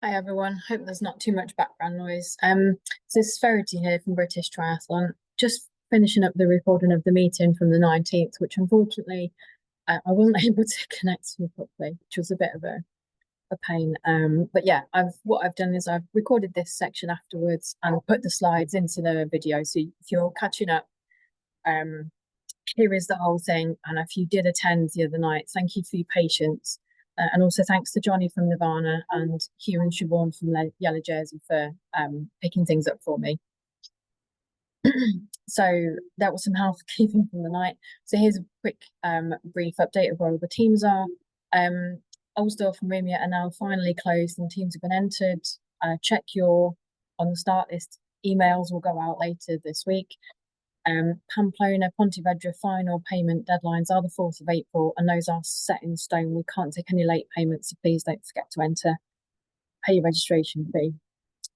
Hi everyone, hope there's not too much background noise. So this is Verity here from British Triathlon. Just finishing up the recording of the meeting from the 19th, which unfortunately I wasn't able to connect to properly, which was a bit of a pain. But yeah, what I've done is I've recorded this section afterwards and put the slides into the video. So if you're catching up, here is the whole thing. And if you did attend the other night, thank you for your patience. And also thanks to Johnny from Nirvana and Hugh and Siobhan from Yellow Jersey for picking things up for me. So that was some housekeeping from the night. So here's a quick brief update of where all the teams are. Olsdorf and Rimia are now finally closed and teams have been entered. Check your on the start list. Emails will go out later this week. Pamplona, Pontevedra final payment deadlines are the 4th of April, and those are set in stone. We can't take any late payments, so please don't forget to enter. Pay your registration fee.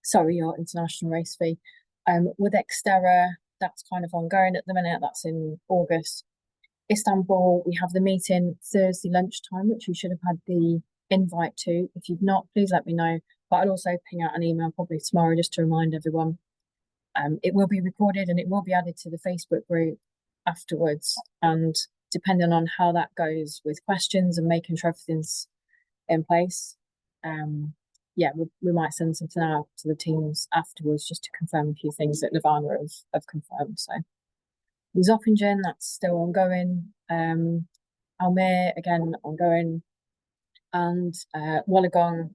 Sorry, your international race fee. With Xterra, that's kind of ongoing at the minute. That's in August. Istanbul, we have the meeting Thursday lunchtime, which you should have had the invite to. If you've not, please let me know. But I'll also ping out an email probably tomorrow just to remind everyone. It will be recorded and it will be added to the Facebook group afterwards. And depending on how that goes with questions and making sure everything's in place, yeah, we might send something out to the teams afterwards just to confirm a few things that Nirvana have confirmed. So Zofingen, that's still ongoing. Almere, again, ongoing. And Wollongong,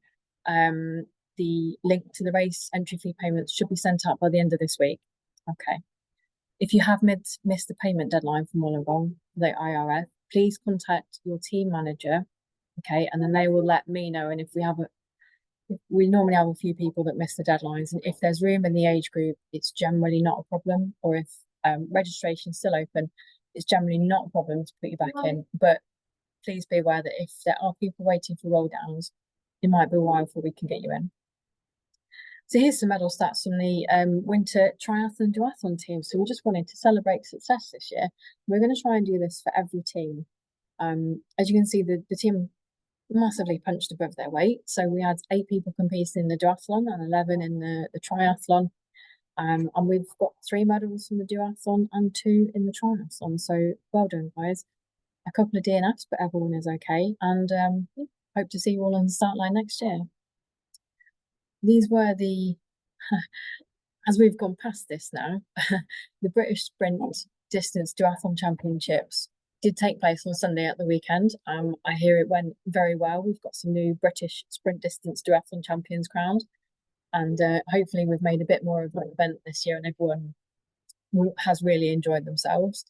the link to the race entry fee payments should be sent out by the end of this week. Okay. If you have missed the payment deadline from Wollongong, the IRF, please contact your team manager. Okay, and then they will let me know. And if we normally have a few people that miss the deadlines, and if there's room in the age group, it's generally not a problem. Or if registration's still open, it's generally not a problem to put you back in. But please be aware that if there are people waiting for roll downs, it might be a while before we can get you in. So here's some medal stats from the winter triathlon duathlon team. So we just wanted to celebrate success this year. We're going to try and do this for every team. As you can see, the team massively punched above their weight. So we had 8 people competing in the duathlon and 11 in the triathlon. And we've got 3 medals from the duathlon and 2 in the triathlon. So well done, guys. A couple of DNFs, but everyone is okay. And hope to see you all on the start line next year. These were the, as we've gone past this now, the British Sprint Distance Duathlon Championships did take place on Sunday at the weekend. I hear it went very well. We've got some new British Sprint Distance Duathlon champions crowned. And hopefully we've made a bit more of an event this year and everyone has really enjoyed themselves.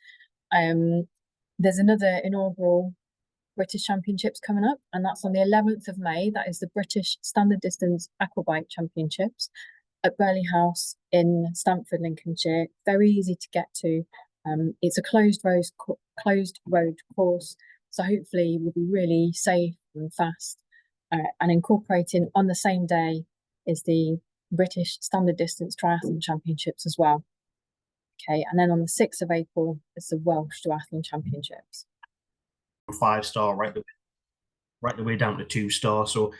There's another inaugural British Championships coming up, and that's on the 11th of May. That is the British Standard Distance Aquabike Championships at Burley House in Stamford, Lincolnshire. Very easy to get to. It's a closed road course, so hopefully we'll be really safe and fast. And incorporating on the same day is the British Standard Distance Triathlon Championships as well. Okay, and then on the 6th of April is the Welsh Duathlon Championships. 5-star right the way down to 2-star. So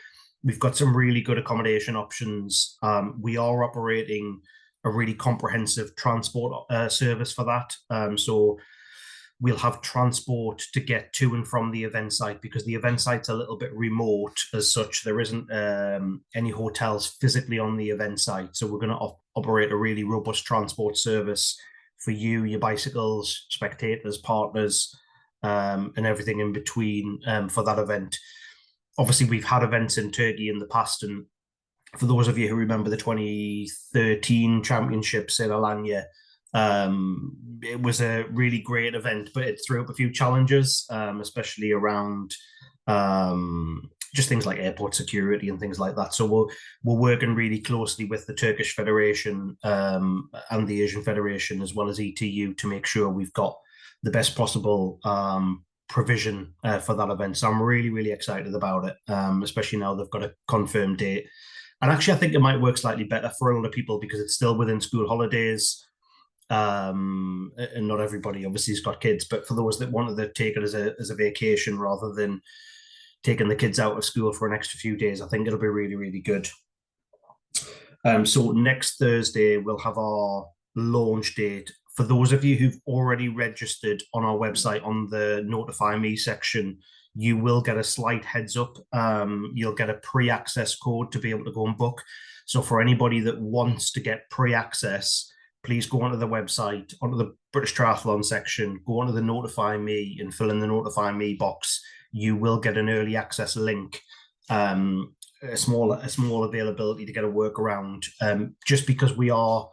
we've got some really good accommodation options. We are operating a really comprehensive transport service for that. So we'll have transport to get to and from the event site, because the event site's a little bit remote as such. There isn't any hotels physically on the event site. So we're going to operate a really robust transport service for you, your bicycles, spectators, partners, and everything in between for that event. Obviously, we've had events in Turkey in the past, and for those of you who remember the 2013 championships in Alanya, it was a really great event, but it threw up a few challenges, especially around just things like airport security and things like that. So we're working really closely with the Turkish Federation and the Asian Federation, as well as ETU, to make sure we've got the best possible provision for that event. So I'm really, really excited about it, especially now they've got a confirmed date. And actually, I think it might work slightly better for a lot of people because it's still within school holidays. And not everybody obviously has got kids, but for those that wanted to take it as a vacation rather than taking the kids out of school for an extra few days, I think it'll be really, really good. So next Thursday we'll have our launch date. For those of you who've already registered on our website on the Notify Me section, you will get a slight heads up. You'll get a pre-access code to be able to go and book. So for anybody that wants to get pre-access, please go onto the website, onto the British Triathlon section, go onto the Notify Me and fill in the Notify Me box. You will get an early access link. A small availability to get a workaround. Just because we are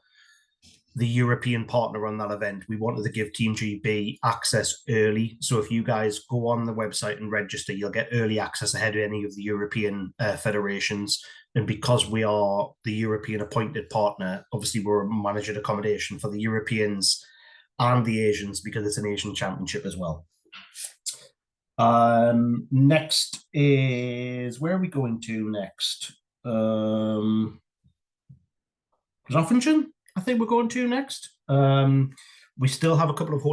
the European partner on that event, we wanted to give Team GB access early. So if you guys go on the website and register, you'll get early access ahead of any of the European federations. And because we are the European appointed partner, obviously we're managing accommodation for the Europeans and the Asians because it's an Asian championship as well. Next is, where are we going to next? Zoffingen, I think we're going to next. We still have a couple of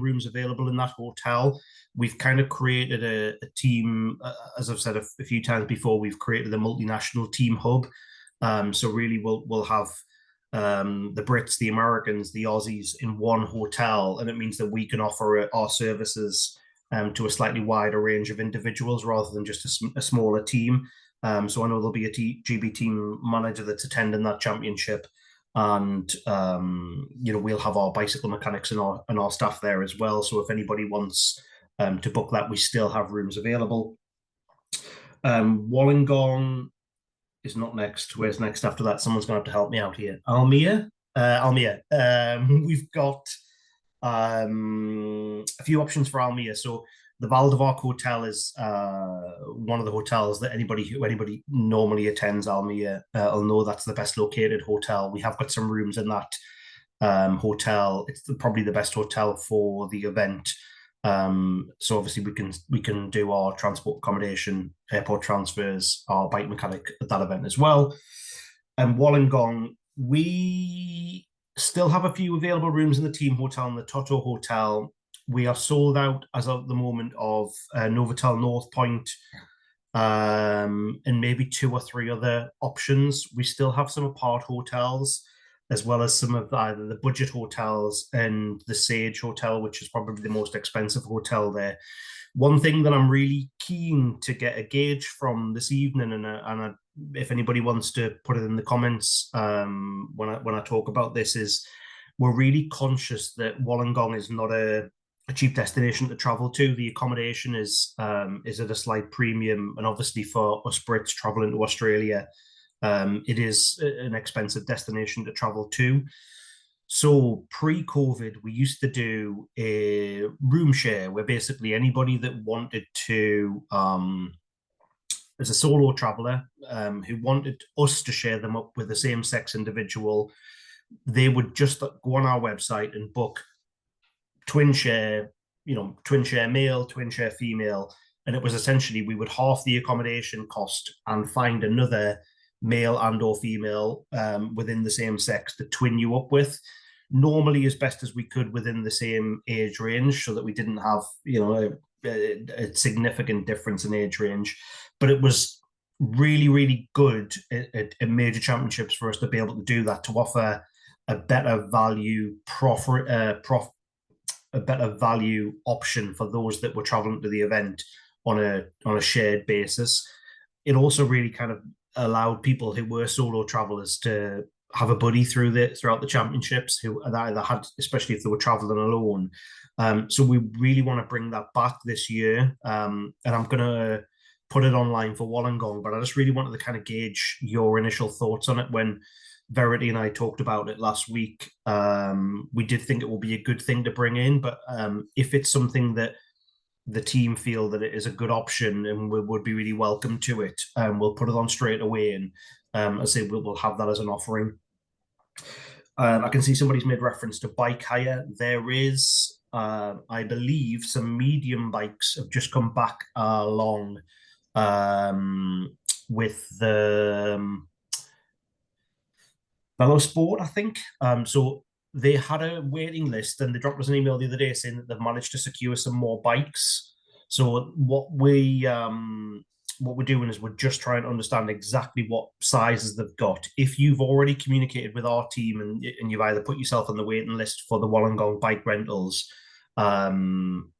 rooms available in that hotel. We've kind of created a team, as I've said a few times before, we've created a multinational team hub. So really we'll have the Brits, the Americans, the Aussies in one hotel, and it means that we can offer our services to a slightly wider range of individuals rather than just a smaller team. So I know there'll be a GB team manager that's attending that championship, and we'll have our bicycle mechanics and our staff there as well. So if anybody wants to book that, we still have rooms available. Wollongong is not next. Where's next after that? Someone's going to have to help me out here. Almere. We've got a few options for Almere. So the Val de Vark Hotel is one of the hotels that anybody normally attends Almere will know that's the best located hotel. We have got some rooms in that hotel. It's probably the best hotel for the event. So obviously we can do our transport accommodation, airport transfers, our bike mechanic at that event as well. And Wollongong, we still have a few available rooms in the team hotel and the Toto Hotel. We are sold out as of the moment of Novotel North Point, and maybe 2 or 3 other options. We still have some apart hotels, as well as some of either the budget hotels and the Sage Hotel, which is probably the most expensive hotel there. One thing that I'm really keen to get a gauge from this evening, and if anybody wants to put it in the comments when I talk about this, is we're really conscious that Wollongong is not a cheap destination to travel to. The accommodation is at a slight premium, and obviously for us Brits traveling to Australia, it is an expensive destination to travel to. So pre-COVID, we used to do a room share where basically anybody that wanted to, as a solo traveler, who wanted us to share them up with a same-sex individual, they would just go on our website and book twin share male, twin share female, and it was essentially we would half the accommodation cost and find another male and or female within the same sex to twin you up with, normally as best as we could within the same age range, so that we didn't have a significant difference in age range. But it was really, really good at major championships for us to be able to do that, to offer a better value a better value option for those that were traveling to the event on a shared basis. It also really kind of allowed people who were solo travelers to have a buddy throughout the championships, who either had, especially if they were traveling alone. So we really want to bring that back this year, and I'm gonna put it online for Wollongong, but I just really wanted to kind of gauge your initial thoughts on it. When Verity and I talked about it last week, we did think it will be a good thing to bring in, but if it's something that the team feel that it is a good option and we would be really welcome to it, we'll put it on straight away, and I say we'll have that as an offering. I can see somebody's made reference to bike hire. There is, I believe, some medium bikes have just come back along with the Fellow Sport, I think. So they had a waiting list, and they dropped us an email the other day saying that they've managed to secure some more bikes. So what we what we're doing is we're just trying to understand exactly what sizes they've got. If you've already communicated with our team and you've either put yourself on the waiting list for the Wollongong bike rentals, then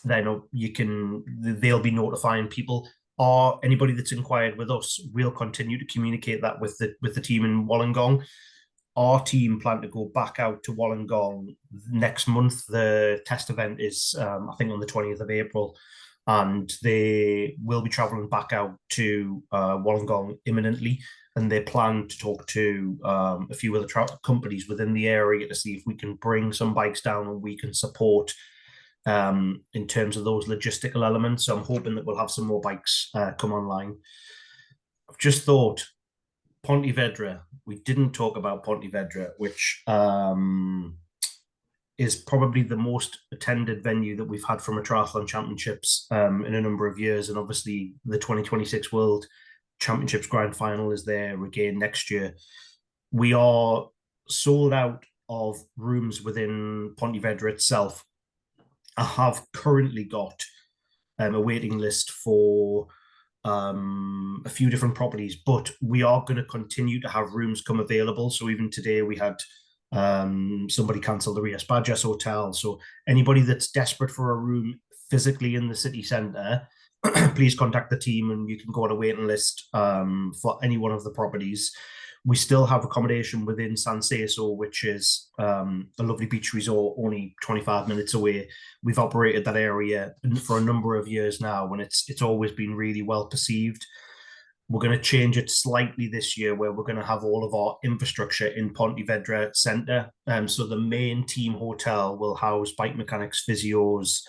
they'll be notifying people. Or anybody that's inquired with us, we'll continue to communicate that with the team in Wollongong. Our team plan to go back out to Wollongong next month. The test event is, I think, on the 20th of April, and they will be travelling back out to Wollongong imminently. And they plan to talk to a few other companies within the area to see if we can bring some bikes down and we can support in terms of those logistical elements. So I'm hoping that we'll have some more bikes come online. I've just thought, Pontevedra, we didn't talk about Pontevedra, which is probably the most attended venue that we've had from a triathlon championships in a number of years. And obviously the 2026 World Championships Grand Final is there again next year. We are sold out of rooms within Pontevedra itself. I have currently got a waiting list for a few different properties, but we are going to continue to have rooms come available. So even today we had somebody cancel the Rias Badges Hotel. So anybody that's desperate for a room physically in the city centre, please contact the team and you can go on a waiting list for any one of the properties. We still have accommodation within San Seso, which is a lovely beach resort only 25 minutes away. We've operated that area for a number of years now, and it's always been really well perceived. We're going to change it slightly this year, where we're going to have all of our infrastructure in Pontevedra Centre. So the main team hotel will house bike mechanics, physios,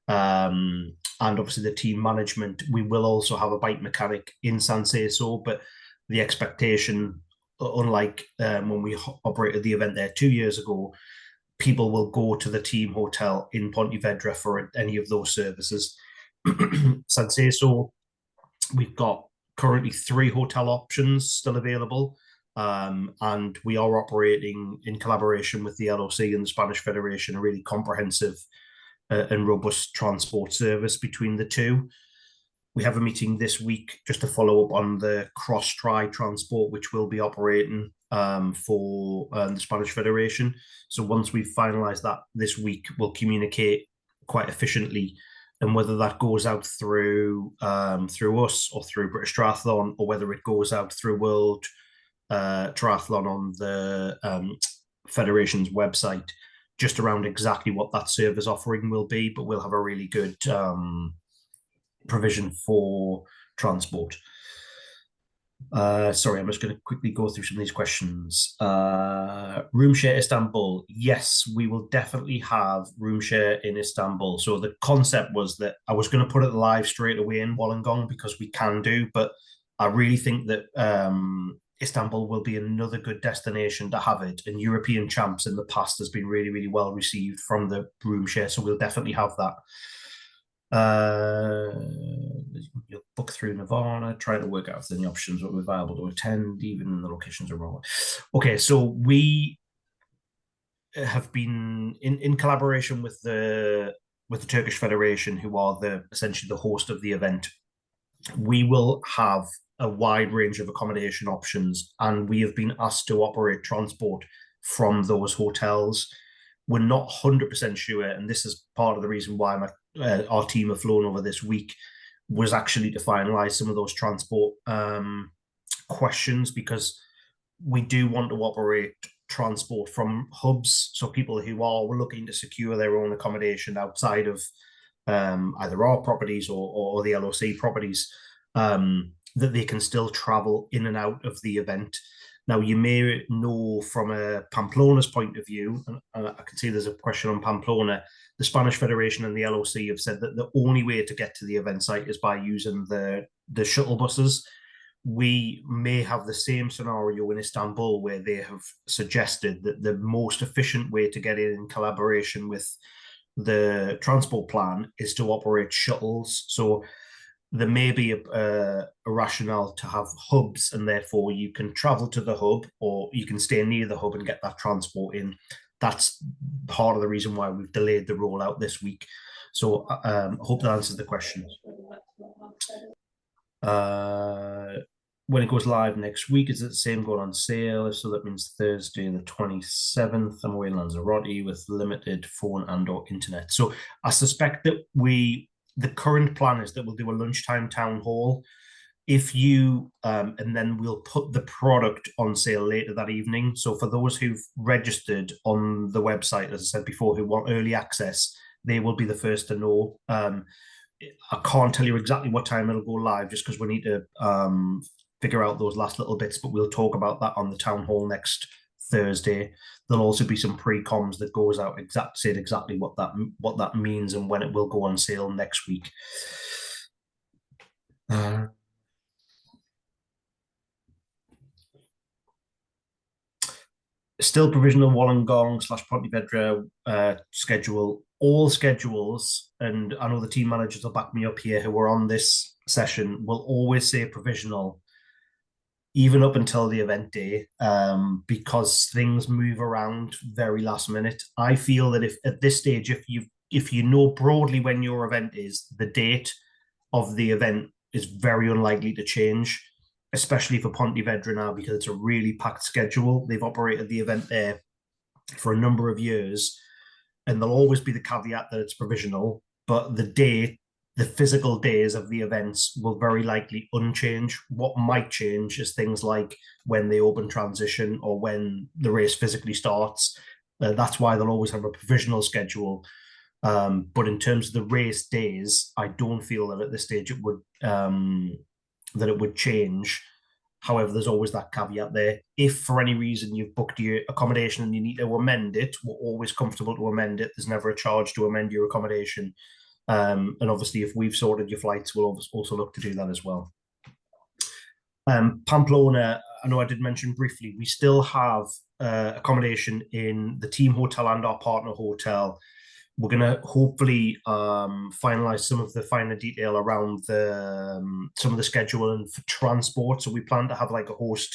and obviously the team management. We will also have a bike mechanic in San Seso, but the expectation, unlike when we operated the event there 2 years ago, people will go to the team hotel in Pontevedra for any of those services. San Seso, we've got currently 3 hotel options still available, and we are operating in collaboration with the LOC and the Spanish Federation a really comprehensive and robust transport service between the two. We have a meeting this week just to follow up on the cross-tri transport, which will be operating for the Spanish Federation. So once we've finalised that this week, we'll communicate quite efficiently, and whether that goes out through us or through British Triathlon, or whether it goes out through World Triathlon on the Federation's website, just around exactly what that service offering will be. But we'll have a really good provision for transport. Sorry, I'm just going to quickly go through some of these questions. Room share Istanbul. Yes, we will definitely have room share in Istanbul. So the concept was that I was going to put it live straight away in Wollongong because we can do, but I really think that Istanbul will be another good destination to have it. And European Champs in the past has been really, really well received from the room share. So we'll definitely have that. You'll book through Nirvana, try to work out if any options that we're viable to attend, even when the locations are wrong. Okay, so we have been in collaboration with the Turkish Federation, who are essentially the host of the event. We will have a wide range of accommodation options, and we have been asked to operate transport from those hotels. We're not 100% sure, and this is part of the reason why our team have flown over this week, was actually to finalise some of those transport questions, because we do want to operate transport from hubs, so people who are looking to secure their own accommodation outside of either our properties or the LOC properties, that they can still travel in and out of the event. Now, you may know from a Pamplona's point of view, and I can see there's a question on Pamplona, the Spanish Federation and the LOC have said that the only way to get to the event site is by using the shuttle buses. We may have the same scenario in Istanbul, where they have suggested that the most efficient way to get in collaboration with the transport plan is to operate shuttles. So there may be a rationale to have hubs, and therefore you can travel to the hub or you can stay near the hub and get that transport in. That's part of the reason why we've delayed the rollout this week. So I hope that answers the question. When it goes live next week, is it the same going on sale? So that means Thursday the 27th. I'm away in Lanzarote with limited phone and or internet. So I suspect that the current plan is that we'll do a lunchtime town hall. If you and then we'll put the product on sale later that evening. So for those who've registered on the website, as I said before, who want early access, they will be the first to know. I can't tell you exactly what time it'll go live just because we need to figure out those last little bits, but we'll talk about that on the town hall next Thursday. There'll also be some pre-coms that goes out saying exactly what that means and when it will go on sale next week. Still provisional Wollongong / Pontevedra schedule. All schedules, and I know the team managers will back me up here who were on this session, will always say provisional, even up until the event day, because things move around very last minute. I feel that if at this stage, if you know broadly when your event is, the date of the event is very unlikely to change, especially for Pontevedra now, because it's a really packed schedule. They've operated the event there for a number of years, and there'll always be the caveat that it's provisional, but the physical days of the events will very likely unchange. What might change is things like when they open transition or when the race physically starts. That's why they'll always have a provisional schedule. But in terms of the race days, I don't feel that at this stage it would change. However, there's always that caveat there. If for any reason you've booked your accommodation and you need to amend it, we're always comfortable to amend it. There's never a charge to amend your accommodation. And obviously, if we've sorted your flights, we'll also look to do that as well. Pamplona, I know I did mention briefly, we still have accommodation in the team hotel and our partner hotel. We're going to hopefully finalize some of the finer detail around some of the schedule and for transport. So we plan to have like a host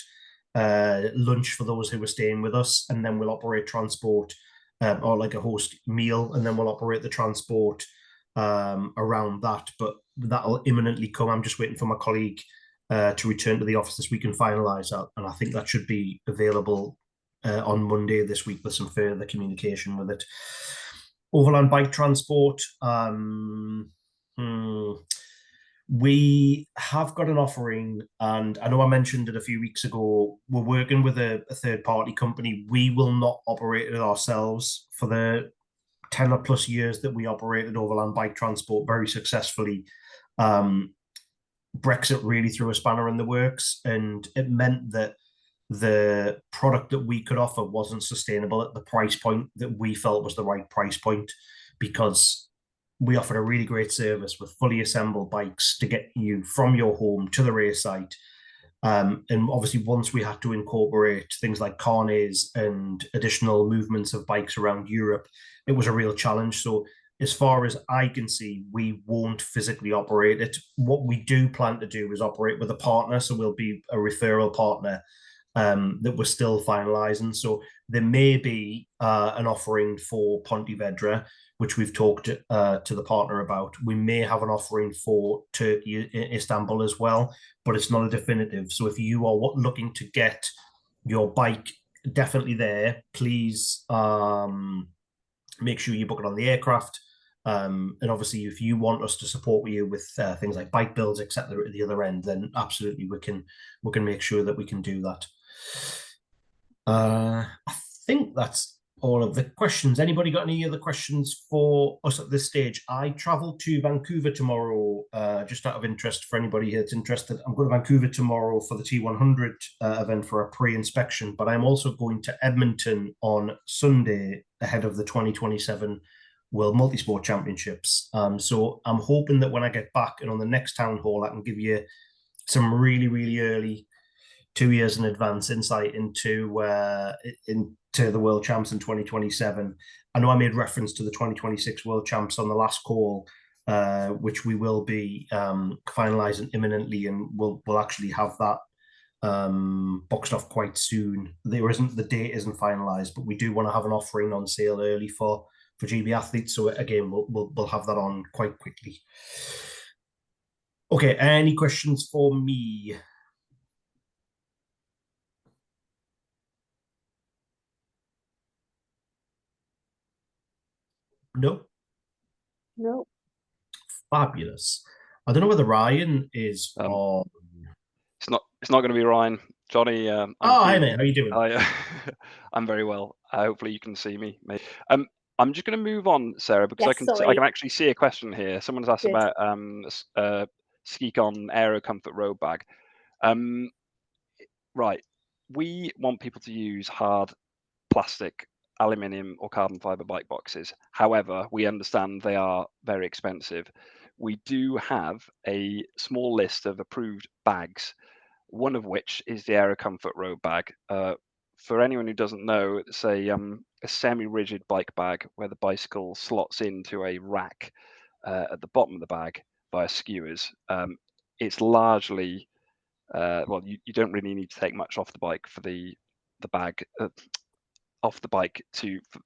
lunch for those who are staying with us, and then we'll operate transport or like a host meal, and then we'll operate the transport around that. But that'll imminently come. I'm just waiting for my colleague to return to the office this week and finalize that. And I think that should be available on Monday this week with some further communication with it. Overland bike transport. We have got an offering, and I know I mentioned it a few weeks ago. We're working with a third-party company. We will not operate it ourselves. For the 10 or plus years that we operated overland bike transport very successfully, Brexit really threw a spanner in the works, and it meant that the product that we could offer wasn't sustainable at the price point that we felt was the right price point, because we offered a really great service with fully assembled bikes to get you from your home to the race site. And obviously, once we had to incorporate things like carnets and additional movements of bikes around Europe, it was a real challenge. So as far as I can see, we won't physically operate it. What we do plan to do is operate with a partner. So we'll be a referral partner that we're still finalizing. So there may be an offering for Pontevedra, which we've talked to the partner about. We may have an offering for Turkey, Istanbul as well, but it's not a definitive. So if you are looking to get your bike definitely there, please make sure you book it on the aircraft. And obviously, if you want us to support you with things like bike builds, etc., at the other end, then absolutely we can make sure that we can do that. I think that's all of the questions. Anybody got any other questions for us at this stage? I travel to Vancouver tomorrow, just out of interest for anybody that's interested. I'm going to Vancouver tomorrow for the T100 event for a pre-inspection, but I'm also going to Edmonton on Sunday ahead of the 2027 World Multisport Championships. So I'm hoping that when I get back and on the next town hall, I can give you some really, really early 2 years in advance insight into the World Champs in 2027. I know I made reference to the 2026 World Champs on the last call, which we will be finalising imminently, and we'll actually have that boxed off quite soon. The date isn't finalised, but we do want to have an offering on sale early for GB athletes. So again, we'll have that on quite quickly. Okay, any questions for me? No? No. Fabulous. I don't know whether Ryan is Um, on. It's not going to be Ryan. Johnny, I'm Hi here. mate, how you doing? I'm very well. Hopefully you can see me. I'm just going to move on, Sarah, because Yes, I sorry. can actually see a question here. Someone's asked Good. about Skicon Aero Comfort Road Bag. Right, we want people to use hard plastic, aluminium, or carbon fiber bike boxes. However, we understand they are very expensive. We do have a small list of approved bags, one of which is the Aero Comfort Road Bag. For anyone who doesn't know, it's a semi-rigid bike bag where the bicycle slots into a rack at the bottom of the bag via skewers. It's largely well, you don't really need to take much off the bike for the bag off the bike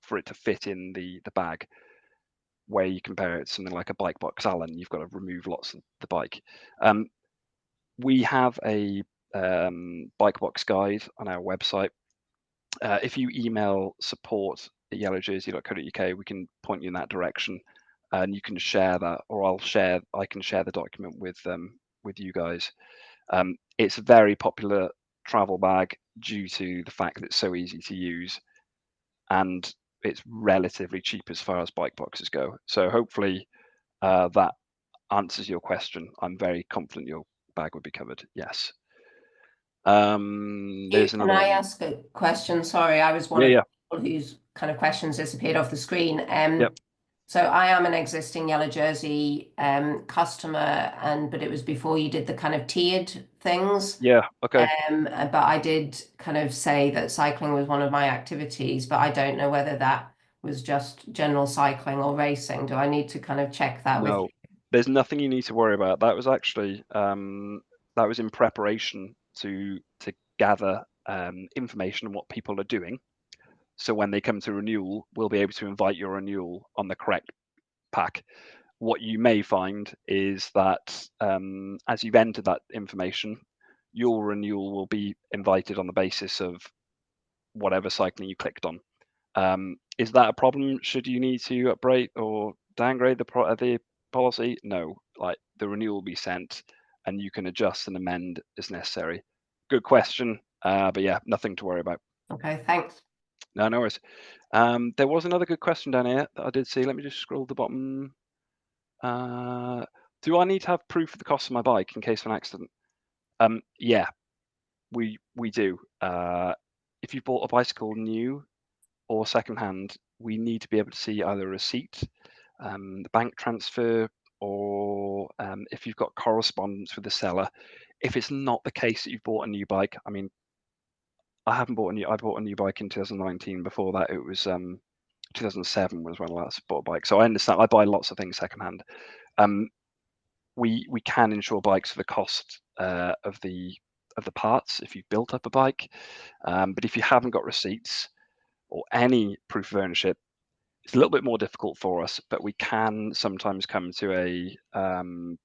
for it to fit in the bag. Where you compare it to something like a bike box Allen, you've got to remove lots of the bike. We have a bike box guide on our website. If you email support@yellowjersey.co.uk, we can point you in that direction, and you can share that, or I can share the document with you guys. It's a very popular travel bag due to the fact that it's so easy to use, and it's relatively cheap as far as bike boxes go. So hopefully that answers your question. I'm very confident your bag would be covered. Yes. There's Can another I one. ask a question? Sorry, I was one of the people whose kind of questions disappeared off the screen. Yep. So I am an existing Yellow Jersey customer, but it was before you did the kind of tiered things. Yeah. Okay. But I did kind of say that cycling was one of my activities, but I don't know whether that was just general cycling or racing. Do I need to kind of check that with No, you? there's nothing you need to worry about. That was actually that was in preparation to gather information on what people are doing. So when they come to renewal, we'll be able to invite your renewal on the correct pack. What you may find is that as you've entered that information, your renewal will be invited on the basis of whatever cycling you clicked on. Is that a problem? Should you need to upgrade or downgrade the policy? No, like the renewal will be sent, and you can adjust and amend as necessary. Good question, but yeah, nothing to worry about. Okay, thanks. No worries. There was another good question down here that I did see. Let me just scroll to the bottom. Do I need to have proof of the cost of my bike in case of an accident? Yeah, we do. If you bought a bicycle new or secondhand, we need to be able to see either a receipt, the bank transfer, or if you've got correspondence with the seller. If it's not the case that you've bought a new bike, I mean, I bought a new bike in 2019. Before that, it was 2007 was when I last bought a bike. So I understand. I buy lots of things secondhand. We can insure bikes for the cost of the parts if you've built up a bike, but if you haven't got receipts or any proof of ownership, it's a little bit more difficult for us. But we can sometimes come to an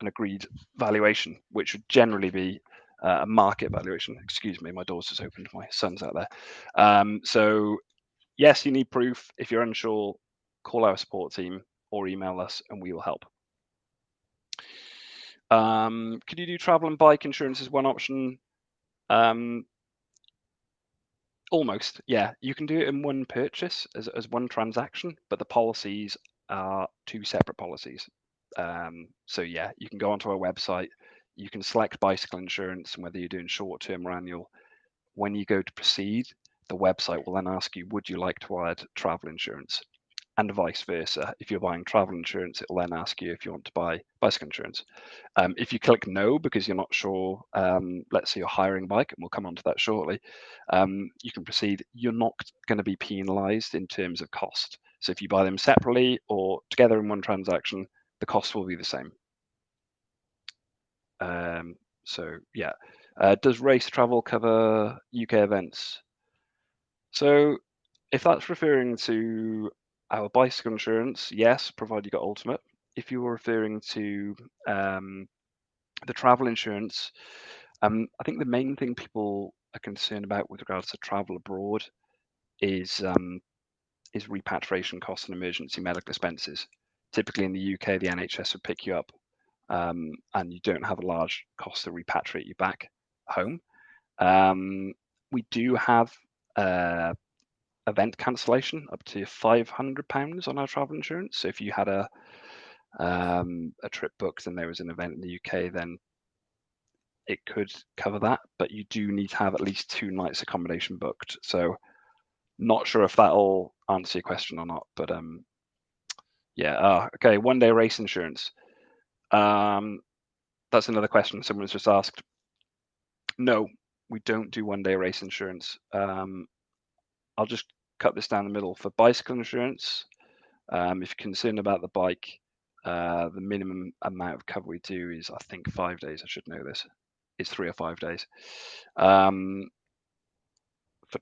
agreed valuation, which would generally be a market valuation. Excuse me, my door's just opened. My son's out there. So yes, you need proof. If you're unsure, call our support team or email us, and we will help. Could you do travel and bike insurance as one option? Almost, yeah. You can do it in one purchase as one transaction, but the policies are two separate policies. So yeah, you can go onto our website, you can select bicycle insurance and whether you're doing short term or annual. When you go to proceed, the website will then ask you, would you like to add travel insurance? And vice versa. If you're buying travel insurance, it will then ask you if you want to buy bicycle insurance. If you click no because you're not sure, let's say you're hiring a bike, and we'll come on to that shortly, you can proceed. You're not going to be penalised in terms of cost. So if you buy them separately or together in one transaction, the cost will be the same. So yeah, does race travel cover UK events? So if that's referring to our bicycle insurance, yes, provided you got Ultimate. If you were referring to The travel insurance, I think the main thing people are concerned about with regards to travel abroad is repatriation costs and emergency medical expenses. Typically in the UK, the NHS would pick you up, and you don't have a large cost to repatriate you back home. We do have event cancellation up to £500 on our travel insurance. So if you had a trip booked and there was an event in the UK, then it could cover that, but you do need to have at least 2 nights accommodation booked. So not sure if that'll answer your question or not, but yeah. Okay, 1-day race insurance. That's another question someone's just asked. No, we don't do 1-day race insurance. I'll just cut this down the middle. For bicycle insurance, if you're concerned about the bike, the minimum amount of cover we do is, I think, 5 days. I should know this. It's 3 or 5 days. For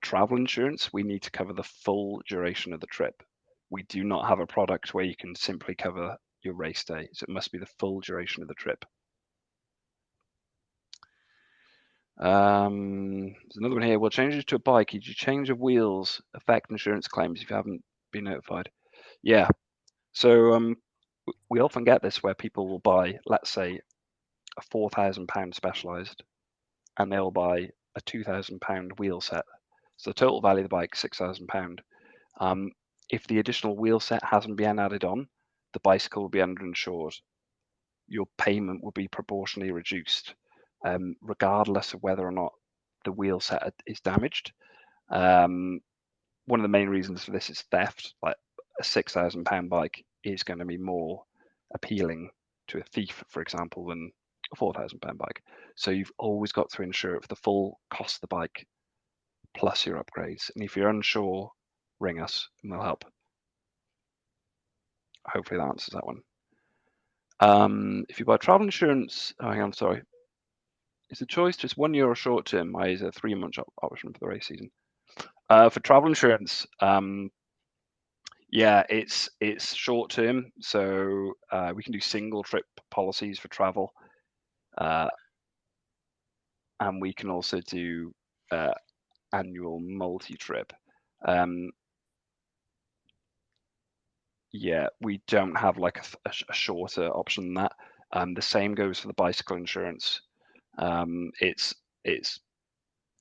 travel insurance, we need to cover the full duration of the trip. We do not have a product where you can simply cover your race day. So it must be the full duration of the trip. There's another one here. Will changes to a bike, did you change of wheels affect insurance claims if you haven't been notified? Yeah. So we often get this where people will buy, let's say, a £4,000 Specialized, and they'll buy a £2,000 wheel set. So the total value of the bike, £6,000. If the additional wheel set hasn't been added on, the bicycle will be underinsured. Your payment will be proportionally reduced, regardless of whether or not the wheel set is damaged. One of the main reasons for this is theft. Like a £6,000 bike is going to be more appealing to a thief, for example, than a £4,000 bike. So you've always got to insure it for the full cost of the bike plus your upgrades. And if you're unsure, ring us and we'll help. Hopefully that answers that one. If you buy travel insurance, hang on, sorry. Is the choice just 1 year or short term? I use a 3-month option for the race season. For travel insurance, yeah, it's short term. So we can do single trip policies for travel, and we can also do annual multi-trip. Yeah, we don't have like a shorter option than that. The same goes for the bicycle insurance. It's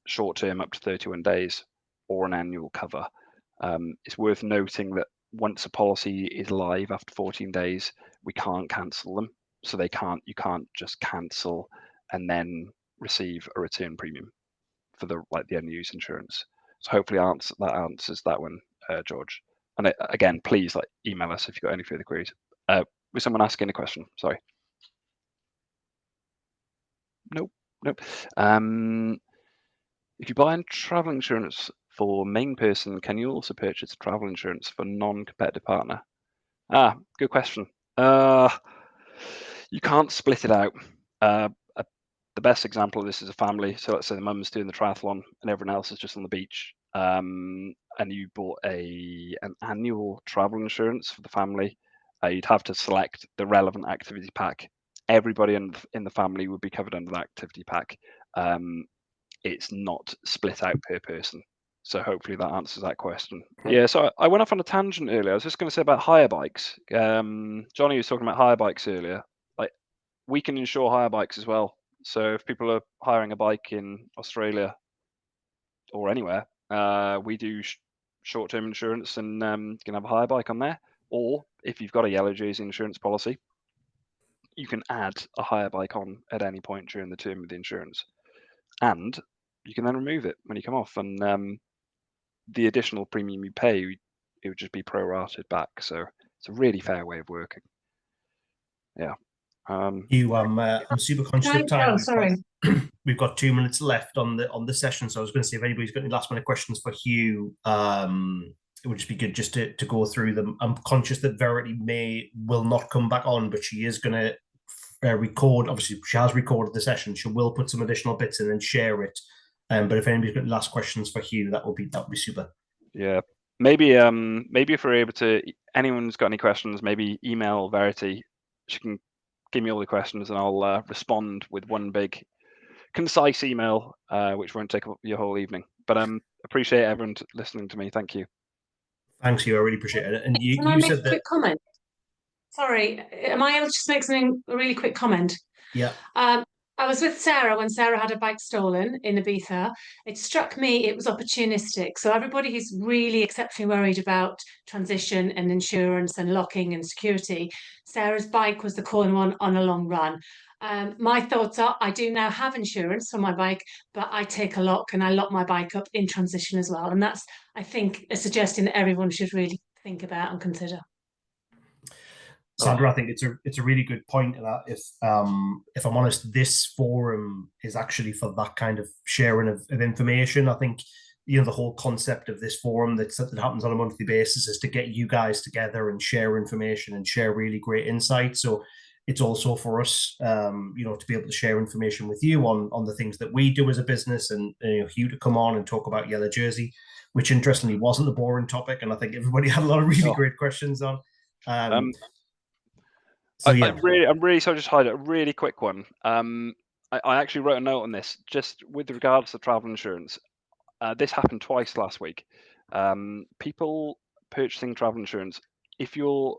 short term up to 31 days or an annual cover. It's worth noting that once a policy is live after 14 days, we can't cancel them. So you can't just cancel and then receive a return premium for the unused insurance. So hopefully that answers that one, George. And again, please email us if you've got any further queries. Was someone asking a question? Sorry. Nope. If you buy travel insurance for main person, can you also purchase travel insurance for non-competitive partner? Good question. You can't split it out. The best example of this is a family. So let's say the mum's doing the triathlon and everyone else is just on the beach. And you bought an annual travel insurance for the family. You'd have to select the relevant activity pack. Everybody in the family would be covered under the activity pack. It's not split out per person. So hopefully that answers that question. Yeah, so I went off on a tangent earlier. I was just going to say about hire bikes. Johnny was talking about hire bikes earlier. We can insure hire bikes as well. So if people are hiring a bike in Australia or anywhere, we do short-term insurance and you can have a hire bike on there. Or if you've got a yellow jersey insurance policy, you can add a hire bike on at any point during the term of the insurance. And you can then remove it when you come off. And the additional premium you pay, it would just be prorated back. So it's a really fair way of working. Yeah. I'm super conscious of time. Sorry. We've got 2 minutes left on the session, so I was going to see if anybody's got any last minute questions for Hugh. It would just be good just to go through them. I'm conscious that Verity will not come back on, but she is going to record. Obviously, she has recorded the session. She will put some additional bits in and share it. But if anybody's got last questions for Hugh, that would be super. Yeah, maybe if we're able to, anyone's got any questions, maybe email Verity. She can give me all the questions and I'll respond with one big concise email, which won't take up your whole evening. But appreciate everyone listening to me. Thank you. Thanks, you. I really appreciate it. And Can I you make said a that. quick comment? Sorry, am I able to just make a really quick comment? Yeah. I was with Sarah when Sarah had her bike stolen in Ibiza. It struck me it was opportunistic. So everybody who's really exceptionally worried about transition and insurance and locking and security, Sarah's bike was the corner one on a long run. My thoughts are, I do now have insurance for my bike, but I take a lock and I lock my bike up in transition as well. And that's, I think, a suggestion that everyone should really think about and consider. Sandra, I think it's a really good point. And if I'm honest, this forum is actually for that kind of sharing of information. I think the whole concept of this forum that happens on a monthly basis is to get you guys together and share information and share really great insights. So it's also for us, to be able to share information with you on the things that we do as a business, and Hugh to come on and talk about Yellow Jersey, which interestingly wasn't a boring topic, and I think everybody had a lot of really great questions on. So yeah, I'm really sorry, just hide it. A really quick one. I actually wrote a note on this just with regards to travel insurance. This happened twice last week. People purchasing travel insurance. If you're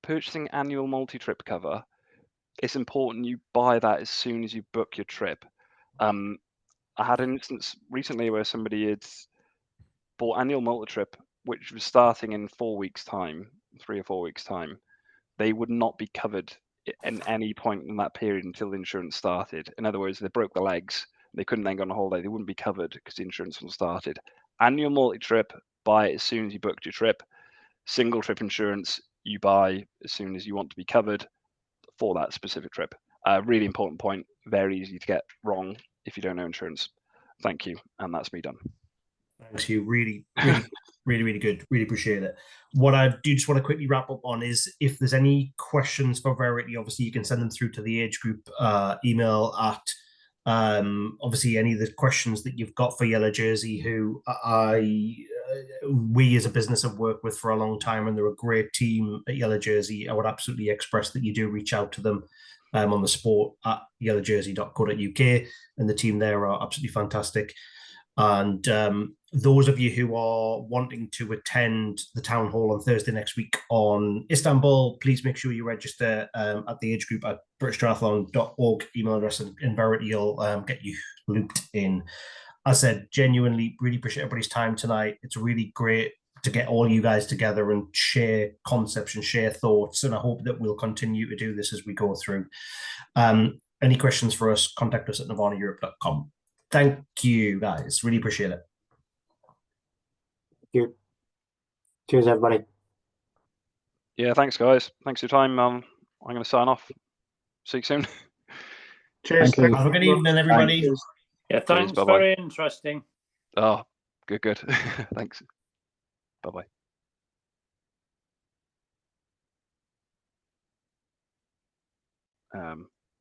purchasing annual multi-trip cover, it's important you buy that as soon as you book your trip. I had an instance recently where somebody had bought annual multi-trip, which was starting in 4 weeks' time, 3 or 4 weeks' time. They would not be covered in any point in that period until the insurance started. In other words, they broke the legs. They couldn't then go on a holiday. They wouldn't be covered because the insurance wasn't started. Annual multi-trip, buy it as soon as you booked your trip. Single trip insurance, you buy as soon as you want to be covered for that specific trip. Really important point. Very easy to get wrong if you don't know insurance. Thank you. And that's me done. Thanks, Hugh. Really, really good. Really appreciate it. What I do just want to quickly wrap up on is if there's any questions for Verity, obviously you can send them through to the age group email at obviously any of the questions that you've got for Yellow Jersey, who we as a business have worked with for a long time, and they're a great team at Yellow Jersey. I would absolutely express that you do reach out to them on the support at yellowjersey.co.uk, and the team there are absolutely fantastic. And those of you who are wanting to attend the town hall on Thursday next week on Istanbul, please make sure you register at the age group at britishtriathlon.org email address, and Verity will get you looped in. As I said, genuinely really appreciate everybody's time tonight. It's really great to get all you guys together and share concepts and share thoughts, and I hope that we'll continue to do this as we go through. Any questions for us, contact us at nirvanaeurope.com. Thank you, guys. Really appreciate it. Thank you. Cheers, everybody. Yeah, thanks, guys. Thanks for your time. I'm going to sign off. See you soon. Cheers. Have a good evening, everybody. Thanks. Yeah, thanks. Bye-bye. Very interesting. Oh, good. Thanks. Bye-bye.